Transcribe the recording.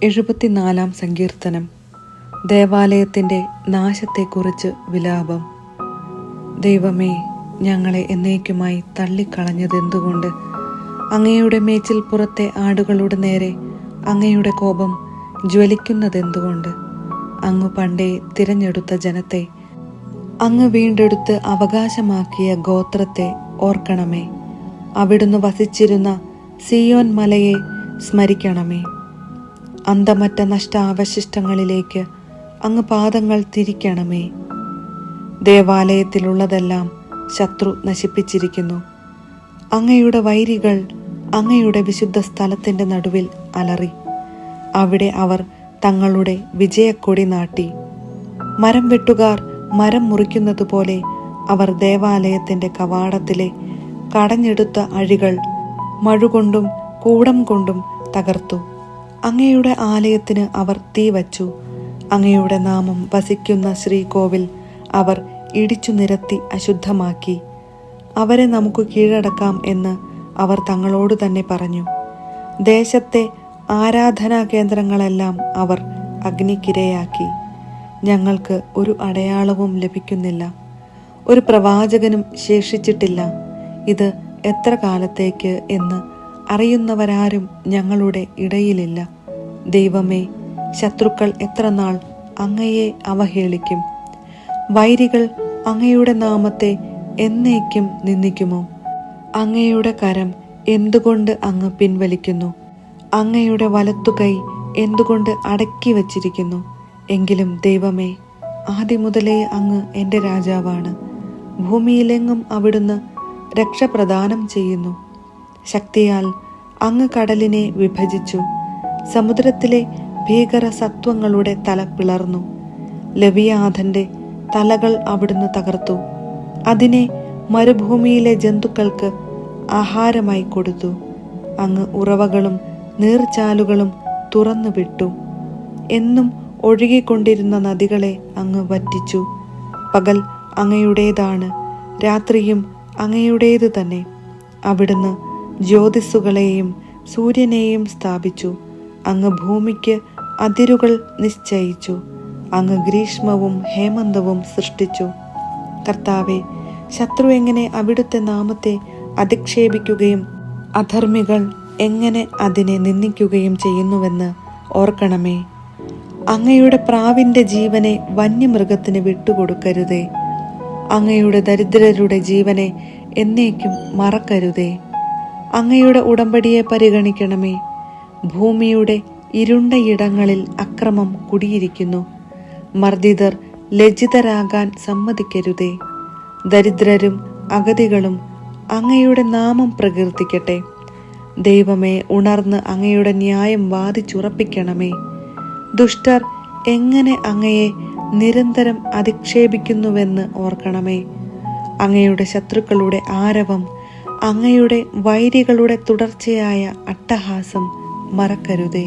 74 സങ്കീർത്തനം. ദേവാലയത്തിൻ്റെ നാശത്തെക്കുറിച്ച് വിലാപം. ദൈവമേ, ഞങ്ങളെ എന്നേക്കുമായി തള്ളിക്കളഞ്ഞതെന്തുകൊണ്ട്? അങ്ങയുടെ മേച്ചിൽ പുറത്തെ ആടുകളുടെ നേരെ അങ്ങയുടെ കോപം ജ്വലിക്കുന്നതെന്തുകൊണ്ട്? അങ്ങ് പണ്ടേ തിരഞ്ഞെടുത്ത ജനത്തെ, അങ്ങ് വീണ്ടെടുത്ത് അവകാശമാക്കിയ ഗോത്രത്തെ ഓർക്കണമേ. അവിടുന്ന് വസിച്ചിരുന്ന സിയോൻ മലയെ സ്മരിക്കണമേ. അന്തമറ്റ നഷ്ടാവശിഷ്ടങ്ങളിലേക്ക് അങ്ങ് പാദങ്ങൾ തിരിക്കണമേ. ദേവാലയത്തിലുള്ളതെല്ലാം ശത്രു നശിപ്പിച്ചിരിക്കുന്നു. അങ്ങയുടെ വൈരികൾ അങ്ങയുടെ വിശുദ്ധ സ്ഥലത്തിൻ്റെ നടുവിൽ അലറി. അവിടെ അവർ തങ്ങളുടെ വിജയക്കൊടി നാട്ടി. മരം വെട്ടുകാർ മരം മുറിക്കുന്നത് പോലെ അവർ ദേവാലയത്തിൻ്റെ കവാടത്തിലെ കടഞ്ഞെടുത്ത അഴികൾ മഴുകൊണ്ടും കൂടം കൊണ്ടും തകർത്തു. അങ്ങയുടെ ആലയത്തിന് അവർ തീ വച്ചു. അങ്ങയുടെ നാമം വസിക്കുന്ന ശ്രീകോവിൽ അവർ ഇടിച്ചു നിരത്തി അശുദ്ധമാക്കി. അവരെ നമുക്ക് കീഴടക്കാം എന്ന് അവർ തങ്ങളോട് തന്നെ പറഞ്ഞു. ദേശത്തെ ആരാധനാ കേന്ദ്രങ്ങളെല്ലാം അവർ അഗ്നിക്കിരയാക്കി. ഞങ്ങൾക്ക് ഒരു അടയാളവും ലഭിക്കുന്നില്ല, ഒരു പ്രവാചകനും ശേഷിച്ചിട്ടില്ല. ഇത് എത്ര കാലത്തേക്ക് എന്ന് അറിയുന്നവരാരും ഞങ്ങളുടെ ഇടയിലില്ല. ദൈവമേ, ശത്രുക്കൾ എത്ര നാൾ അങ്ങയെ അവഹേളിക്കും? വൈരികൾ അങ്ങയുടെ നാമത്തെ എന്നേക്കും നിന്ദിക്കുമോ? അങ്ങയുടെ കരം എന്തുകൊണ്ട് അങ്ങ് പിൻവലിക്കുന്നു? അങ്ങയുടെ വലത്തുകൈ എന്തുകൊണ്ട് അടക്കി വച്ചിരിക്കുന്നു? എങ്കിലും ദൈവമേ, ആദിമുതലേ അങ്ങ് എൻ്റെ രാജാവാണ്. ഭൂമിയിലെങ്ങും അവിടുന്ന് രക്ഷ പ്രദാനം ചെയ്യുന്നു. ശക്തിയാൽ അങ്ങ് കടലിനെ വിഭജിച്ചു. സമുദ്രത്തിലെ ഭീകര സത്വങ്ങളുടെ തല പിളർന്നു. ലവിയാഥന്റെ തലകൾ അവിടുന്ന് തകർത്തു. അതിനെ മരുഭൂമിയിലെ ജന്തുക്കൾക്ക് ആഹാരമായി കൊടുത്തു. അങ്ങ് ഉറവകളും നീർച്ചാലുകളും തുറന്നു വിട്ടു. എന്നും ഒഴുകിക്കൊണ്ടിരുന്ന നദികളെ അങ്ങ് വറ്റിച്ചു. പകൽ അങ്ങയുടേതാണ്, രാത്രിയും അങ്ങയുടേത് തന്നെ. അവിടുന്ന് ജ്യോതിസ്സുകളെയും സൂര്യനെയും സ്ഥാപിച്ചു. അങ്ങ് ഭൂമിക്ക് അതിരുകൾ നിശ്ചയിച്ചു. അങ്ങ് ഗ്രീഷ്മവും ഹേമന്തവും സൃഷ്ടിച്ചു. കർത്താവെ, ശത്രു എങ്ങനെ അവിടുത്തെ നാമത്തെ അധിക്ഷേപിക്കുകയും അധർമ്മികൾ എങ്ങനെ അതിനെ നിന്ദിക്കുകയും ചെയ്യുന്നുവെന്ന് ഓർക്കണമേ. അങ്ങയുടെ പ്രാവിൻ്റെ ജീവനെ വന്യമൃഗത്തിന് വിട്ടുകൊടുക്കരുതേ. അങ്ങയുടെ ദരിദ്രരുടെ ജീവനെ എന്നേക്കും മറക്കരുതേ. അങ്ങയുടെ ഉടമ്പടിയെ പരിഗണിക്കണമേ. ഭൂമിയുടെ ഇരുണ്ടയിടങ്ങളിൽ അക്രമം കുടിയിരിക്കുന്നു. മർദ്ദിതർ ലജ്ജിതരാകാൻ സമ്മതിക്കരുതേ. ദരിദ്രരും അഗതികളും അങ്ങയുടെ നാമം പ്രകീർത്തിക്കട്ടെ. ദൈവമേ, ഉണർന്ന് അങ്ങയുടെ ന്യായം വാദിച്ചുറപ്പിക്കണമേ. ദുഷ്ടർ എങ്ങനെ അങ്ങയെ നിരന്തരം അധിക്ഷേപിക്കുന്നുവെന്ന് ഓർക്കണമേ. അങ്ങയുടെ ശത്രുക്കളുടെ ആരവം, അങ്ങയുടെ വൈരികളുടെ തുടർച്ചയായ അട്ടഹാസം മറക്കരുതേ.